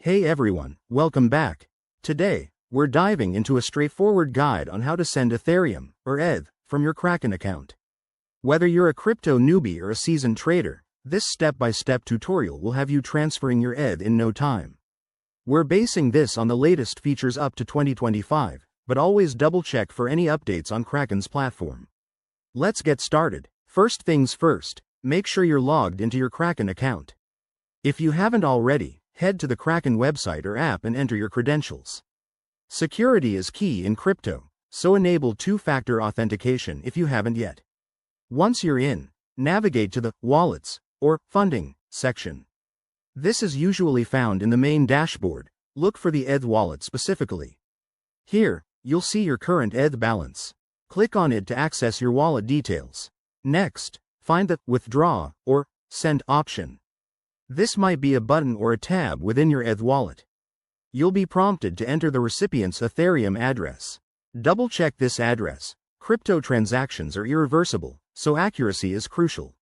Hey everyone, welcome back. Today, we're diving into a straightforward guide on how to send Ethereum, or ETH, from your Kraken account. Whether you're a crypto newbie or a seasoned trader, this step-by-step tutorial will have you transferring your ETH in no time. We're basing this on the latest features up to 2025, but always double-check for any updates on Kraken's platform. Let's get started. First things first, make sure you're logged into your Kraken account. If you haven't already, head to the Kraken website or app and enter your credentials. Security is key in crypto, so enable two-factor authentication if you haven't yet. Once you're in, navigate to the Wallets or Funding section. This is usually found in the main dashboard. Look for the ETH wallet specifically. Here, you'll see your current ETH balance. Click on it to access your wallet details. Next, find the Withdraw or Send option. This might be a button or a tab within your ETH wallet. You'll be prompted to enter the recipient's Ethereum address. Double-check this address. Crypto transactions are irreversible, so accuracy is crucial.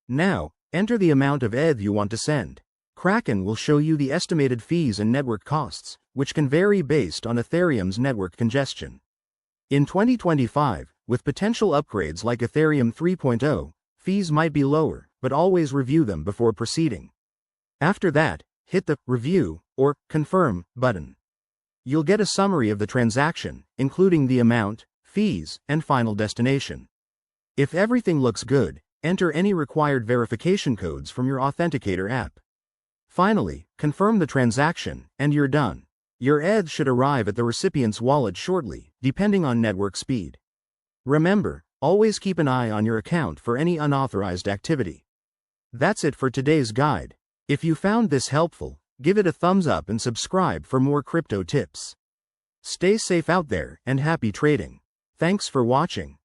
Now, enter the amount of ETH you want to send. Kraken will show you the estimated fees and network costs, which can vary based on Ethereum's network congestion. In 2025, with potential upgrades like Ethereum 3.0, fees might be lower, but always review them before proceeding. After that, hit the Review or Confirm button. You'll get a summary of the transaction, including the amount, fees, and final destination. If everything looks good, enter any required verification codes from your authenticator app. Finally, confirm the transaction, and you're done. Your ETH should arrive at the recipient's wallet shortly, depending on network speed. Remember, always keep an eye on your account for any unauthorized activity. That's it for today's guide. If you found this helpful, give it a thumbs up and subscribe for more crypto tips. Stay safe out there and happy trading. Thanks for watching.